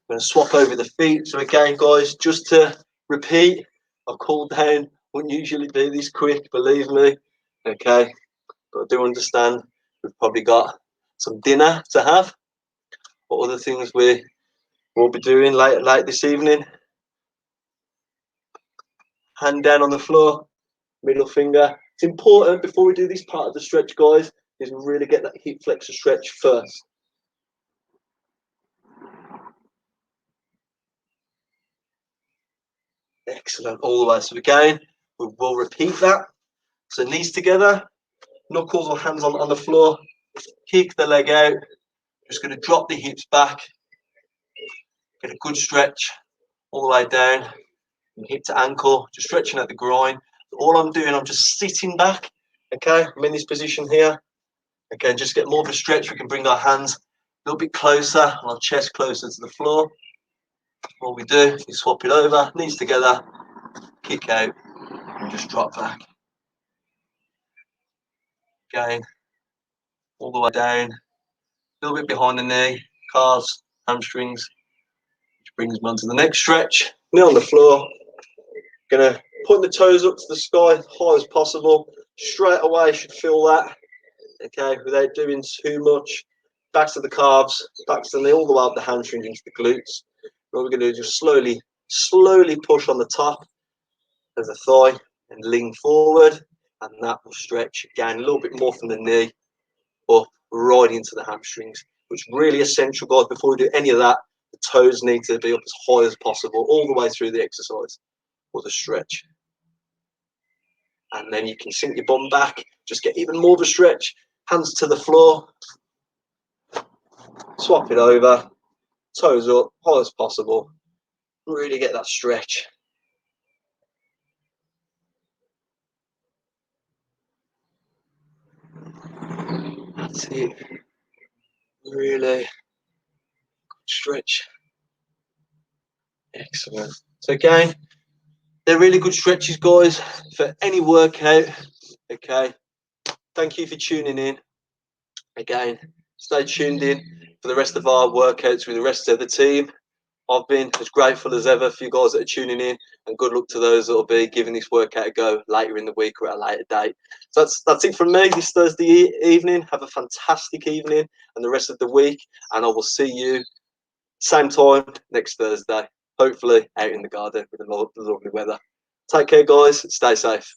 We're going to swap over the feet. So again, guys, just to repeat, I've cooled down. Wouldn't usually be this quick, believe me. Okay, but I do understand we've probably got some dinner to have. What other things we will be doing late this evening? Hand down on the floor, middle finger. It's important before we do this part of the stretch, guys, is we really get that hip flexor stretch first. Excellent, all the way. So again, we will repeat that. So knees together, knuckles or hands on the floor, kick the leg out. Just going to drop the hips back, get a good stretch all the way down, from hip to ankle, just stretching at the groin. So all I'm doing, I'm just sitting back. Okay, I'm in this position here. Okay, just get more of a stretch. We can bring our hands a little bit closer and our chest closer to the floor. What we do is swap it over, knees together, kick out, and just drop back. Again, all the way down, a little bit behind the knee, calves, hamstrings, which brings me on to the next stretch. Knee on the floor, gonna put the toes up to the sky, high as possible. Straight away, should feel that, okay, without doing too much. Back to the calves, back to the knee, all the way up the hamstrings into the glutes. What we're gonna do is just slowly push on the top of the thigh and lean forward, and that will stretch again a little bit more from the knee up right into the hamstrings, which is really essential, guys. Before we do any of that, the toes need to be up as high as possible all the way through the exercise or the stretch. And then you can sink your bum back, just get even more of a stretch, hands to the floor, swap it over, toes up, high as possible, really get that stretch. That's it, really stretch. Excellent. So again, they're really good stretches, guys, for any workout. Okay, thank you for tuning in. Again, stay tuned in for the rest of our workouts with the rest of the team. I've been as grateful as ever for you guys that are tuning in, and good luck to those that will be giving this workout a go later in the week or at a later date. So that's it from me this Thursday evening. Have a fantastic evening and the rest of the week, and I will see you same time next Thursday, hopefully out in the garden with the lovely weather. Take care, guys. Stay safe.